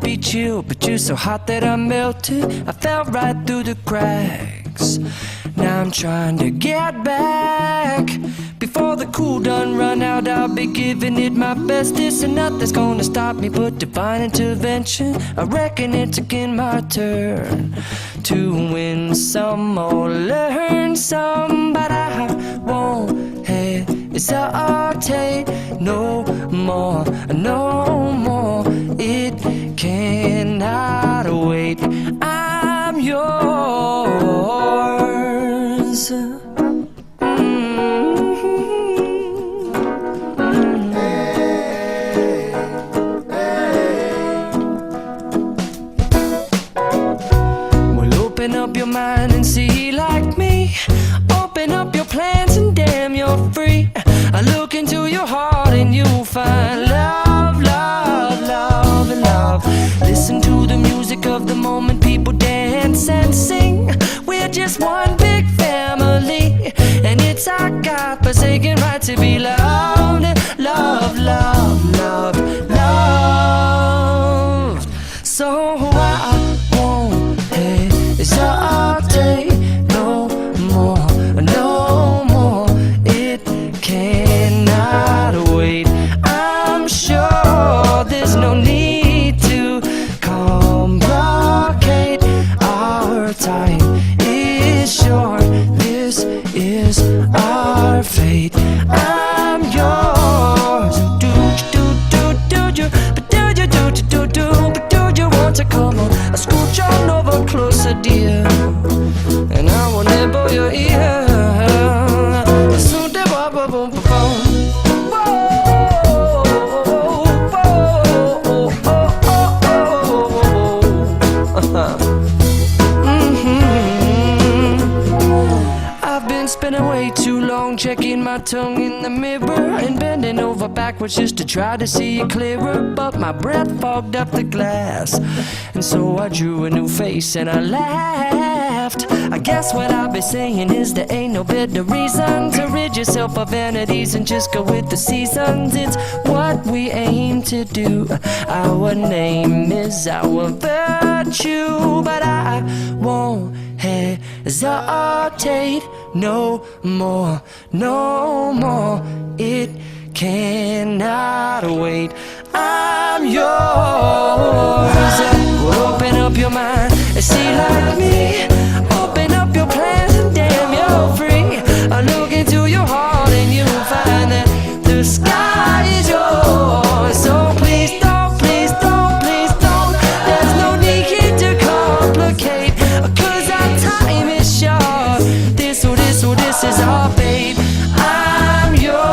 be chill, but you're so hot that I melted. I fell right through the cracks. Now I'm trying to get back. Before the cool done run out, I'll be giving it my bestest, and nothing's gonna stop me but divine intervention. I reckon it's again my turn to win some or learn some, but I won't hesitate no more, no more. It cannot wait. I'm yours. Open up your mind and see like me. Open up your plans and damn, you're free. I look into your heart and you'll find love, love, love, and love. Listen to the music of the moment, people dance and sing. We're just one big family, and it's our God-forsaken right to be loved, love, love, love, loved. So I won't hesitate no more, no more. It cannot wait. I'm sure there's no need to complicate. Our time is short. This is our fate. I'm yours. Do you, but do you, but do you want to come on? I scooch on over closer, dear, and I will nibble your ear. Soon to boom, boom, boom, boom. I've been spending way too long checking my tongue in the mirror and bending over backwards just to try to see it clearer, but my breath fogged up the glass, and so I drew a new face and I laughed. I guess what I'll be saying is there ain't no better reason to rid yourself of vanities and just go with the seasons. It's what we aim to do. Our name is our virtue, but I won't hesitate no more, no more. It cannot wait. I'm yours. Open up your mind and see like me. Open up your plans and damn, you're free. I look into your heart and you'll find that the sky is yours. So please don't, please don't, please don't. There's no need to complicate, 'cause our time is short. This is our fate. I'm yours.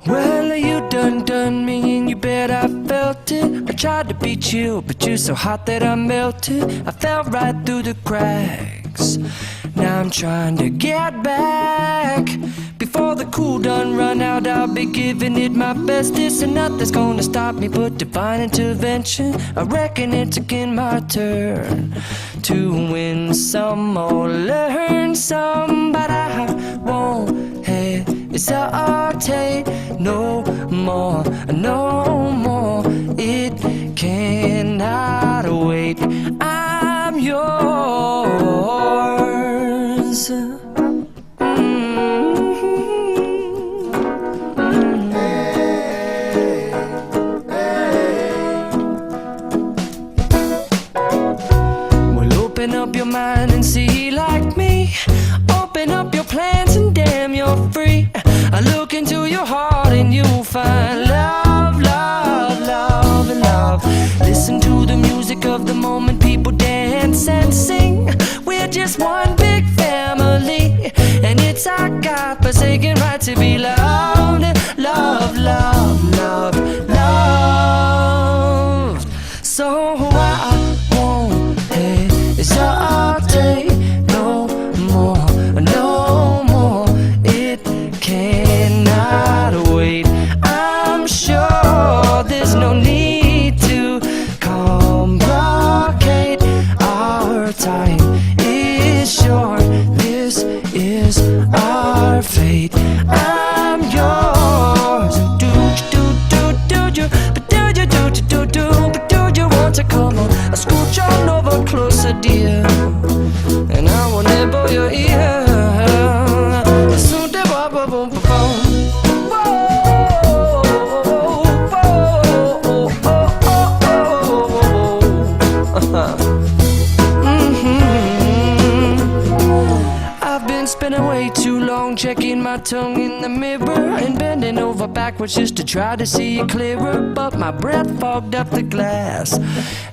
Well, you done me and you bet I felt it. I tried to be chill, but you're so hot that I melted. I fell right through the cracks. Now I'm trying to get back. Before the cool done run out, I'll be giving it my bestest, and nothing's gonna stop me but divine intervention. I reckon it's again my turn to win some or learn some, but I won't hesitate no more, no more. It cannot wait. I'm yours. Well, open up your mind and see like me. Open up your plans and damn, you're free. I look into your heart and you'll find love, love, love, and love. Listen to the music of the moment, people dance and sing. We're just one big family, and it's our God-forsaken right to be loved, love, love, love, loved. So I won't hesitate tongue in the mirror and bending over backwards just to try to see it clearer. But my breath fogged up the glass,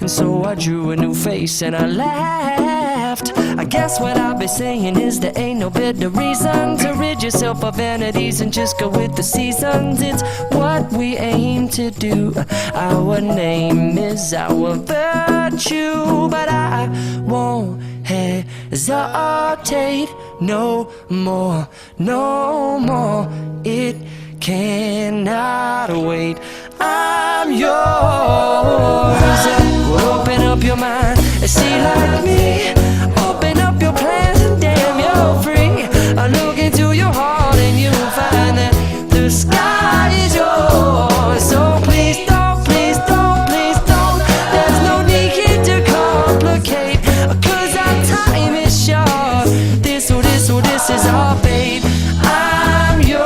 and so I drew a new face and I laughed. I guess what I'll be saying is there ain't no better reason to rid yourself of vanities and just go with the seasons. It's what we aim to do. Our name is our virtue, but I won't hesitate no more, no more. It cannot wait. I'm yours. Open up your mind and see like me. Open up your plans and damn, you're free. I look into your heart and you'll find that the sky is yours. So please don't, please don't, please don't. There's no need here to complicate, 'cause our time is short. This is our fate. I'm yours.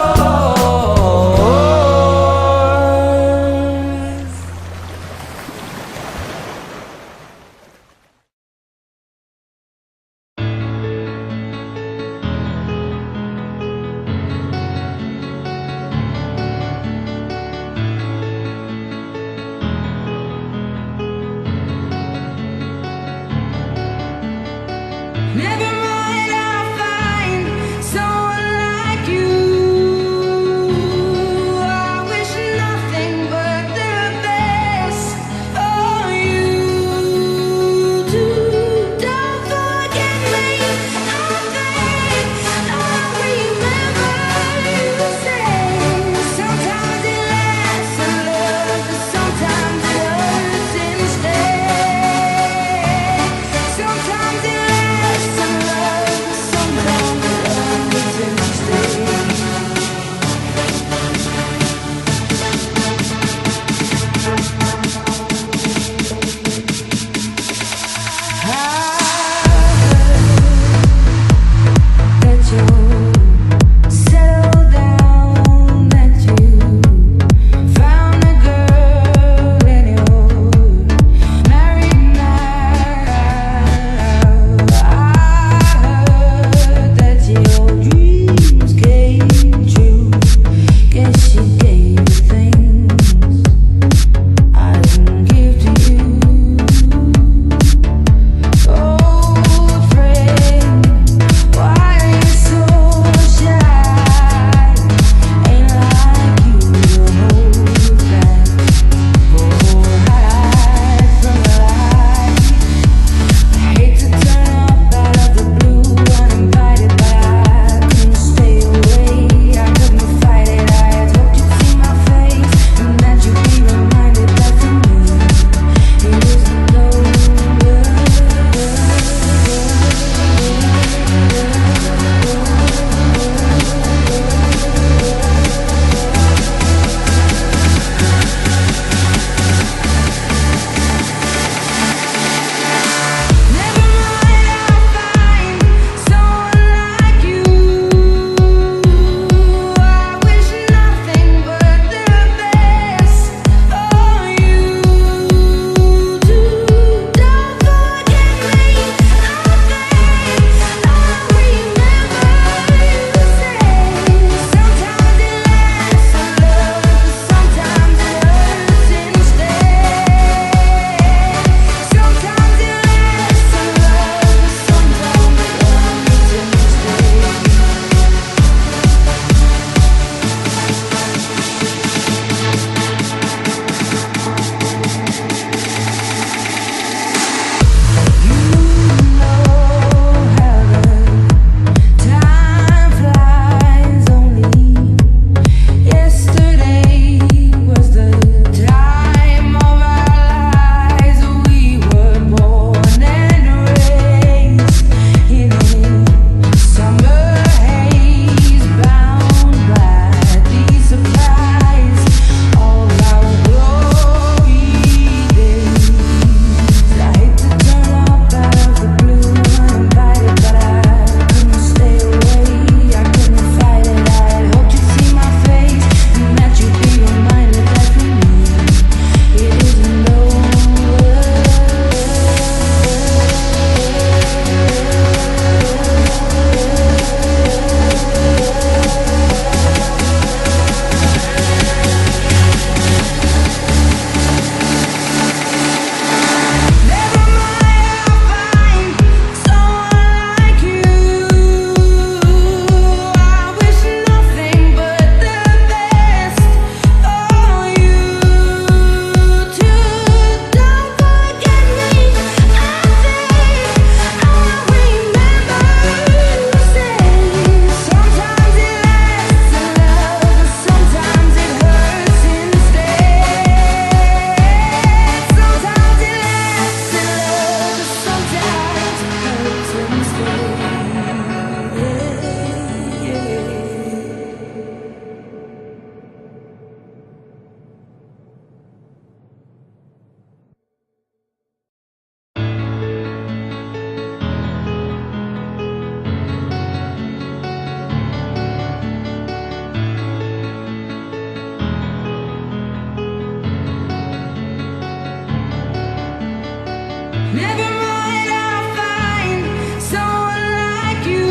Never mind, I'll find someone like you.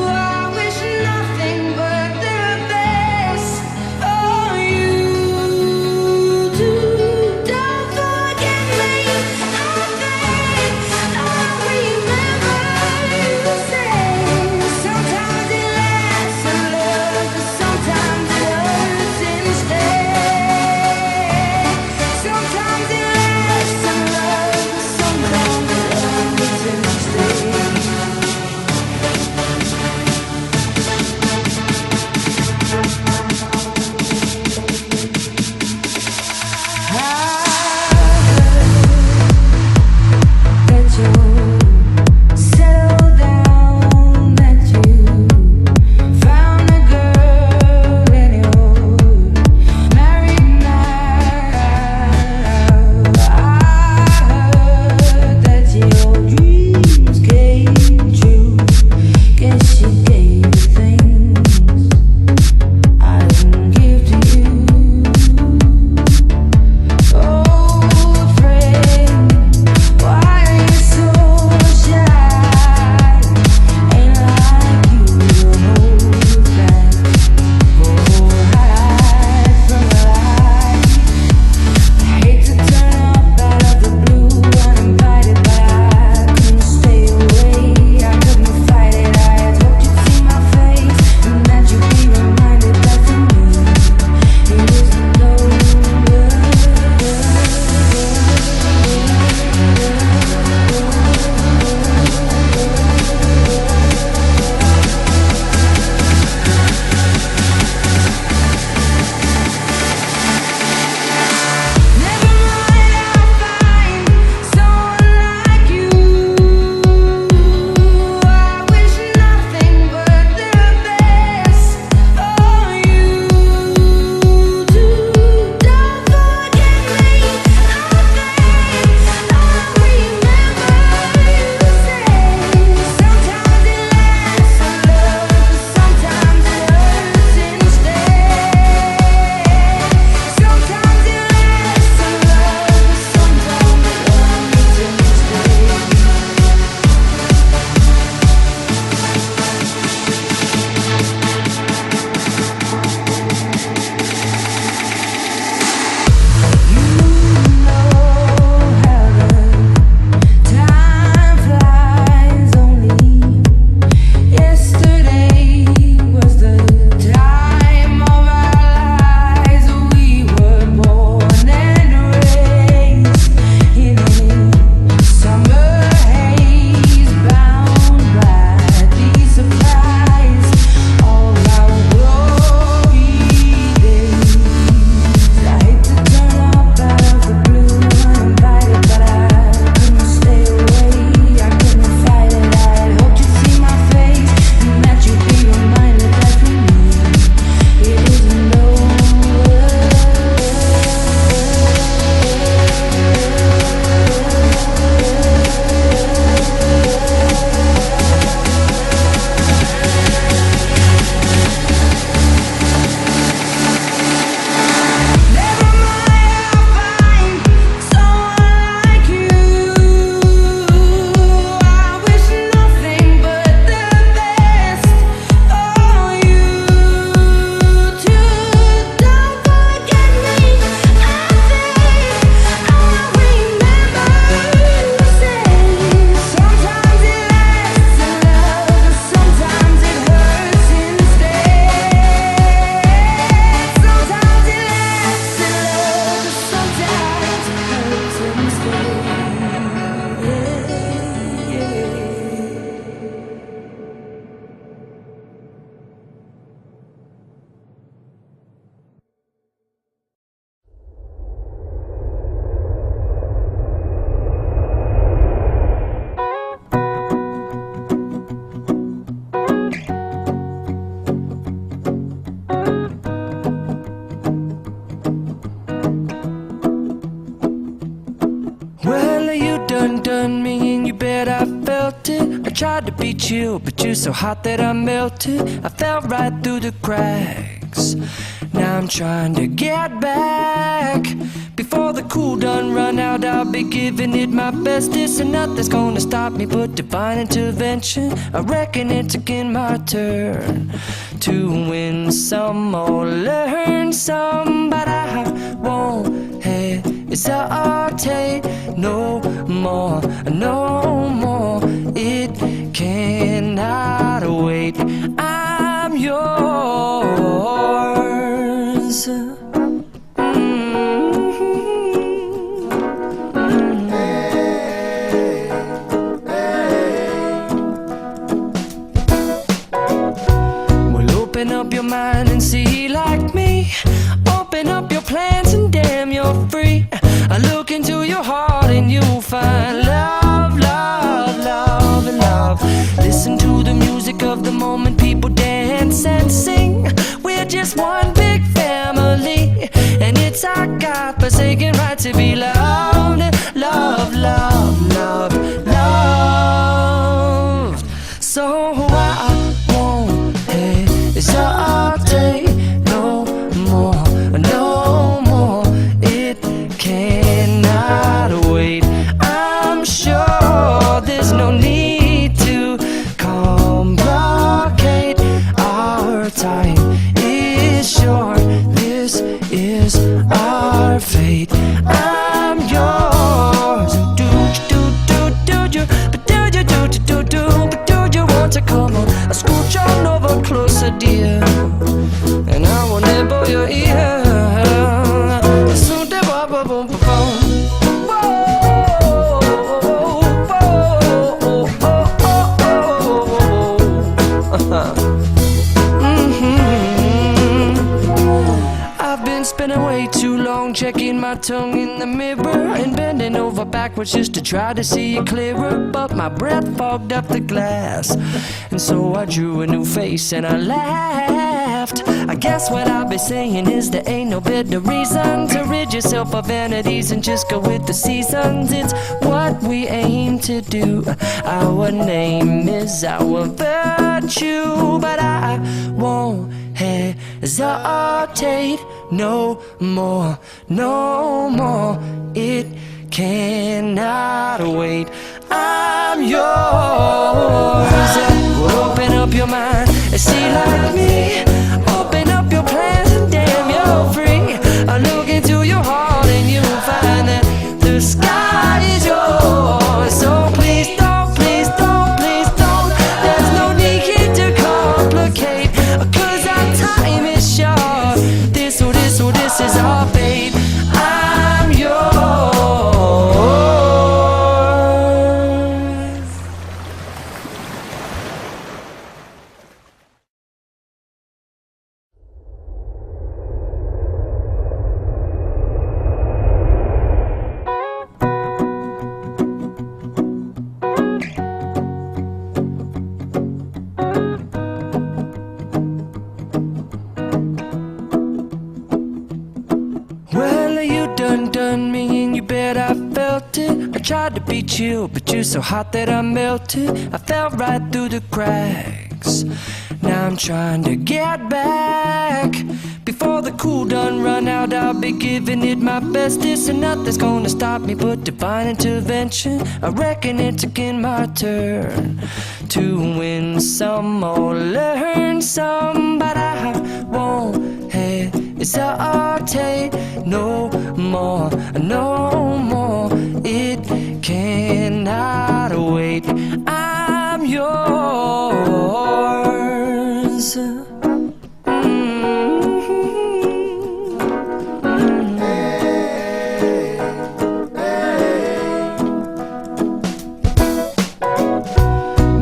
I wish nothing but the best for you too. Don't forget me, I think I'll remember you say. Sometimes it lasts in love, but sometimes it hurts instead. Sometimes it lasts in love, but sometimes it hurts instead. That you settle down, that you found a girl and you're married now. I heard that your dreams came true. Guess she gave you things I didn't give to you. Old friend, why are you so shy? Ain't like you to hold back or hide from the light. I hate to turn up out of the blue uninvited, but I couldn't stay away. I couldn't fight it. I had hoped you'd see my face and that you'd be reminded that for me it isn't over. Never mind, I'll find someone like you. I wish nothing but the best for you too. Don't forget me, I think I'll remember you say. Sometimes it lasts in love, but sometimes it hurts instead. Sometimes it lasts in love, but sometimes it hurts instead. You know how the time flies. Only yesterday was the time of our lives. We were born and raised in a summer haze, bound by the surprise of our glory days. I hate to turn up out of the blue uninvited, but I couldn't stay away. I couldn't fight it. I had hoped you'd see my face and that you'd be reminded that for me it isn't over. Never mind, I'll find someone like you. I wish nothing but the best for you too. Don't forget me, I think I'll remember you say. Sometimes it lasts in love, but sometimes it hurts instead. Sometimes it lasts in love, but sometimes it hurts instead. Well, you done me and you bet I felt it. I tried to beat you, but you're so hot that I melted. I fell right through the cracks. Now I'm trying to get back, Before the cool done run out, I'll be giving it my bestest, and nothing's gonna stop me but divine intervention. I reckon it's again my turn to win some or learn some, but I won't hesitate no more, no more. It cannot wait. I'm yours. Open up your mind and see like me. Open up your plans and damn, you're free. I look into your heart and you'll find love, love, love, and love. Listen to the music of the moment, people dance and sing. We're just one big family, and it's our God-forsaken right to be loved, love, love, love, loved. So I won't hesitate no more, no more. It cannot wait. I'm sure there's no need to complicate. Our time is short. This is our fate. I'm yours. Do you, but do you, but do you want to come on? I scooch on over closer, dear, and I will nibble your ear. Soon to boom, boom, boom, boom. I've been spending way too long checking my tongue in the mirror and bending over backwards just to try to see it clearer, but my breath fogged up the glass, and so I drew a new face and I laughed. I guess what I'll be saying is there ain't no better reason to rid yourself of vanities and just go with the seasons. It's what we aim to do. Our name is our virtue, but I won't hesitate no more, no more. It cannot wait. I'm yours. Open up your mind and see like me. Open up your plans and damn, you're free. I look into your heart and you'll find that the sky is yours. So please don't, please don't, please don't. There's no need to complicate, 'cause our time is short. This is our fate. I'm yours. Well, you done me and you bet I felt it. I tried to be chill, but you're so hot that I melted. I fell right through the cracks. Now I'm trying to get back. Before the cool done run out, I'll be giving it my bestest, and nothing's gonna stop me but divine intervention. I reckon it's again my turn to win some or learn some, but I won't hesitate no more, no more. It cannot wait. I'm yours.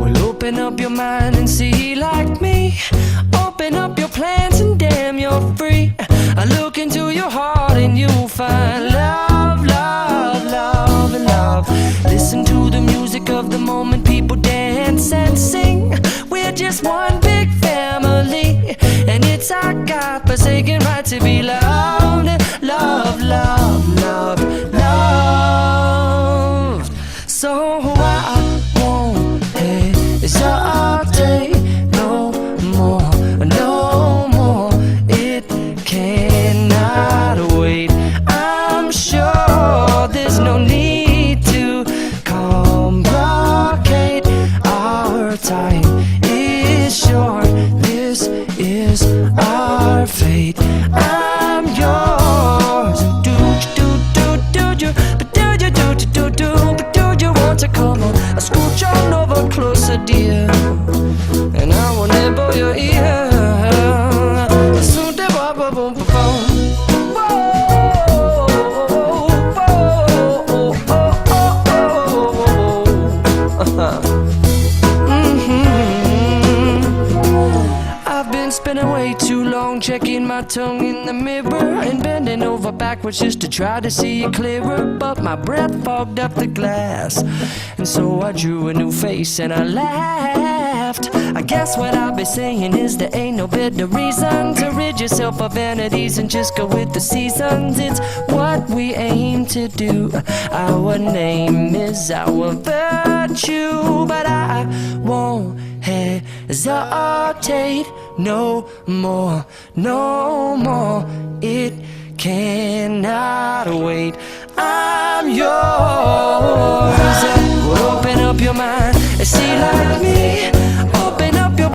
Well, open up your mind and see like me. Open up your plans and damn, you're free. I look into your heart and you'll find love, love, love, and love. Listen to the music of the moment, people dance and sing. We're just one big family, and it's our God-forsaken right to be loved, love, love, love, loved. So I won't hesitate no more, no more. It cannot wait. I'm sure boom, boom, boom. I've been spending way too long checking my tongue in the mirror and bending over backwards just to try to see it clearer. But my breath fogged up the glass, and so I drew a new face and I laughed. I guess what I'll be saying is there ain't no better reason to rid yourself of vanities and just go with the seasons. It's what we aim to do. Our name is our virtue, but I won't hesitate no more, no more. It cannot wait. I'm yours. Open up your mind.